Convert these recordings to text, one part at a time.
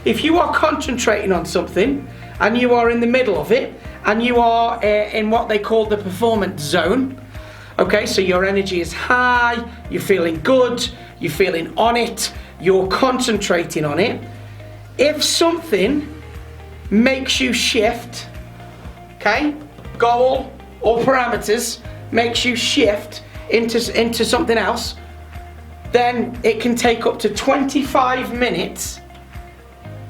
if you are concentrating on something and you are in the middle of it and you are in what they call the performance zone, okay, so your energy is high, you're feeling good, you're feeling on it, you're concentrating on it. If something makes you shift, okay, goal or parameters makes you shift into something else, then it can take up to 25 minutes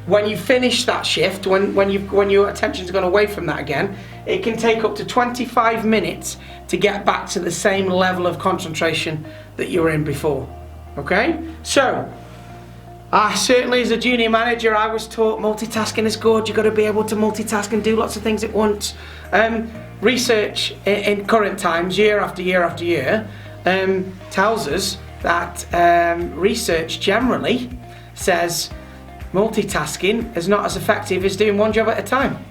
when you finish that shift, when your attention's gone away from that again. It can take up to 25 minutes to get back to the same level of concentration that you were in before. Okay? So, certainly as a junior manager, I was taught multitasking is good. You've got to be able to multitask and do lots of things at once. Research in current times, year after year after year, tells us that research generally says multitasking is not as effective as doing one job at a time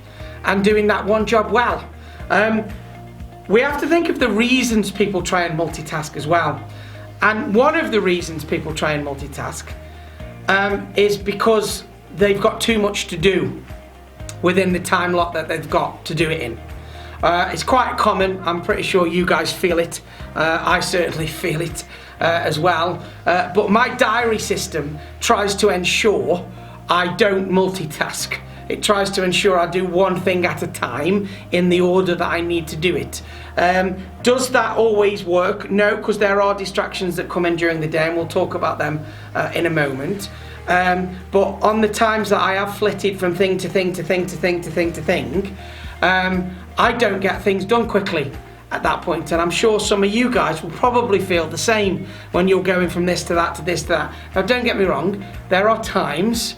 and doing that one job well. We have to think of the reasons people try and multitask as well. And one of the reasons people try and multitask is because they've got too much to do within the time lot that they've got to do it in. It's quite common. I'm pretty sure you guys feel it. I certainly feel it as well. But my diary system tries to ensure I don't multitask. It tries to ensure I do one thing at a time in the order that I need to do it. Does that always work? No, because there are distractions that come in during the day, and we'll talk about them in a moment. But on the times that I have flitted from thing to thing to thing to thing to thing to thing, I don't get things done quickly at that point, and I'm sure some of you guys will probably feel the same when you're going from this to that to this to that. Now, don't get me wrong, there are times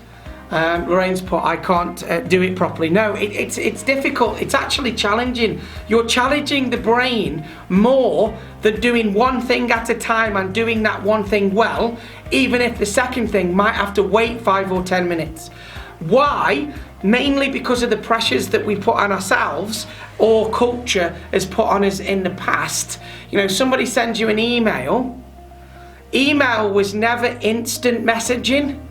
Lorraine's put, I can't do it properly. No, it's difficult. It's actually challenging. You're challenging the brain more than doing one thing at a time and doing that one thing well, even if the second thing might have to wait 5 or 10 minutes. Why? Mainly because of the pressures that we put on ourselves or culture has put on us in the past. You know, somebody sends you an email. Email was never instant messaging.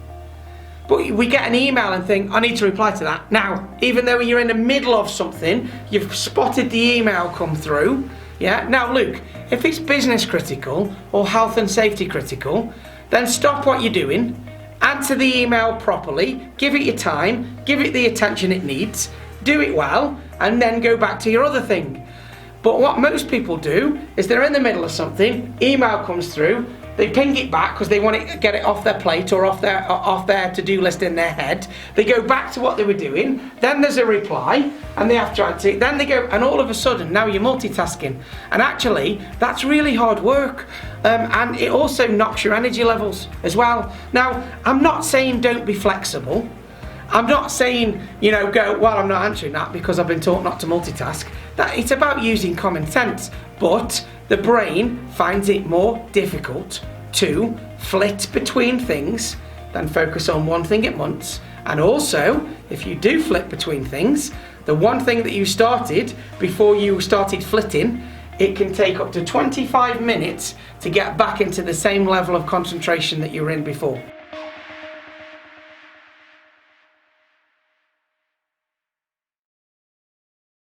But we get an email and think, I need to reply to that now. Even though you're in the middle of something, you've spotted the email come through. Yeah. Now, Luke, if it's business critical or health and safety critical, then stop what you're doing, answer the email properly, give it your time, give it the attention it needs, do it well, and then go back to your other thing. But what most people do is they're in the middle of something, email comes through, they ping it back because they want to get it off their plate or off their to-do list in their head. They go back to what they were doing, then there's a reply, and they have to answer it. Then they go, and all of a sudden, now you're multitasking. And actually, that's really hard work. And it also knocks your energy levels as well. Now, I'm not saying don't be flexible. I'm not saying, you know, go, well, I'm not answering that because I've been taught not to multitask. It's about using common sense. But the brain finds it more difficult to flit between things than focus on one thing at once. And also, if you do flit between things, the one thing that you started before you started flitting, it can take up to 25 minutes to get back into the same level of concentration that you were in before.